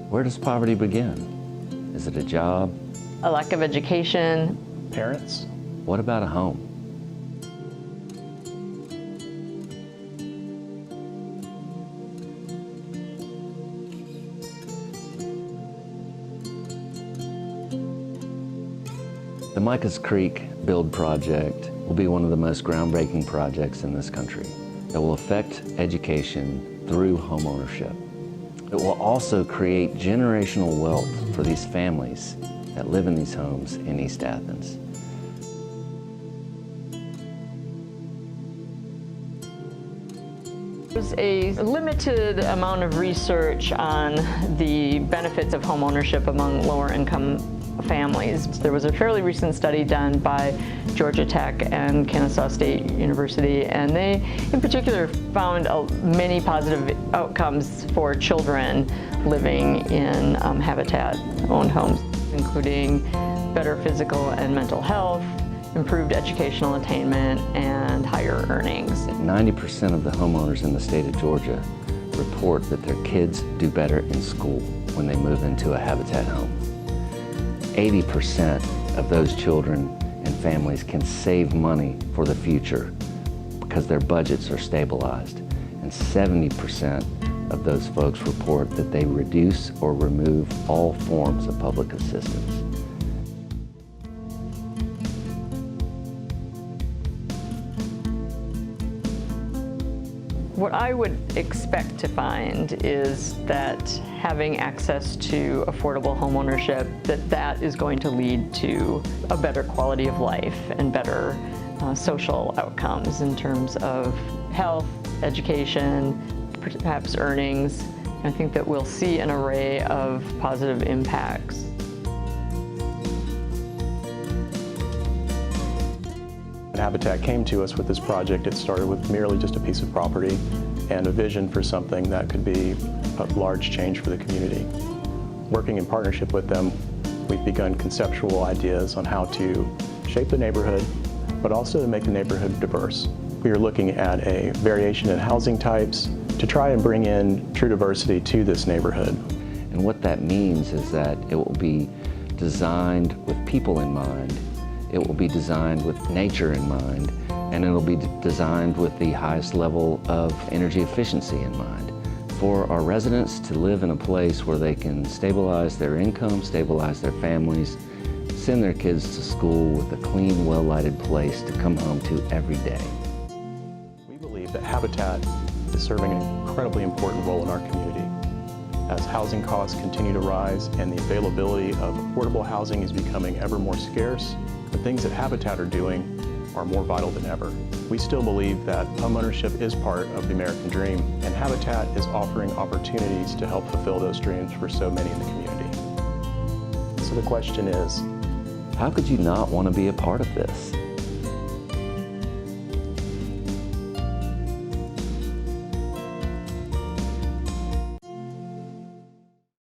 Where does poverty begin? Is it a job? A lack of education. Parents? What about a home? The Micah's Creek Build project will be one of the most groundbreaking projects in this country that will affect education through homeownership. It will also create generational wealth for these families that live in these homes in East Athens. There's a limited amount of research on the benefits of homeownership among lower income families. There was a fairly recent study done by Georgia Tech and Kennesaw State University, and they in particular found many positive outcomes for children living in Habitat-owned homes, including better physical and mental health, improved educational attainment, and higher earnings. 90% of the homeowners in the state of Georgia report that their kids do better in school when they move into a Habitat home. 80% of those children and families can save money for the future because their budgets are stabilized. And 70% of those folks report that they reduce or remove all forms of public assistance. What I would expect to find is that having access to affordable homeownership, that is going to lead to a better quality of life and better social outcomes in terms of health, education, perhaps earnings. I think that we'll see an array of positive impacts. Habitat came to us with this project. It started with merely just a piece of property and a vision for something that could be a large change for the community. Working in partnership with them, we've begun conceptual ideas on how to shape the neighborhood, but also to make the neighborhood diverse. We are looking at a variation in housing types to try and bring in true diversity to this neighborhood. And what that means is that it will be designed with people in mind. It will be designed with nature in mind, and it'll be designed with the highest level of energy efficiency in mind. For our residents to live in a place where they can stabilize their income, stabilize their families, send their kids to school with a clean, well-lighted place to come home to every day. We believe that Habitat is serving an incredibly important role in our community. As housing costs continue to rise and the availability of affordable housing is becoming ever more scarce, the things that Habitat are doing are more vital than ever. We still believe that homeownership is part of the American dream, and Habitat is offering opportunities to help fulfill those dreams for so many in the community. So the question is, how could you not want to be a part of this?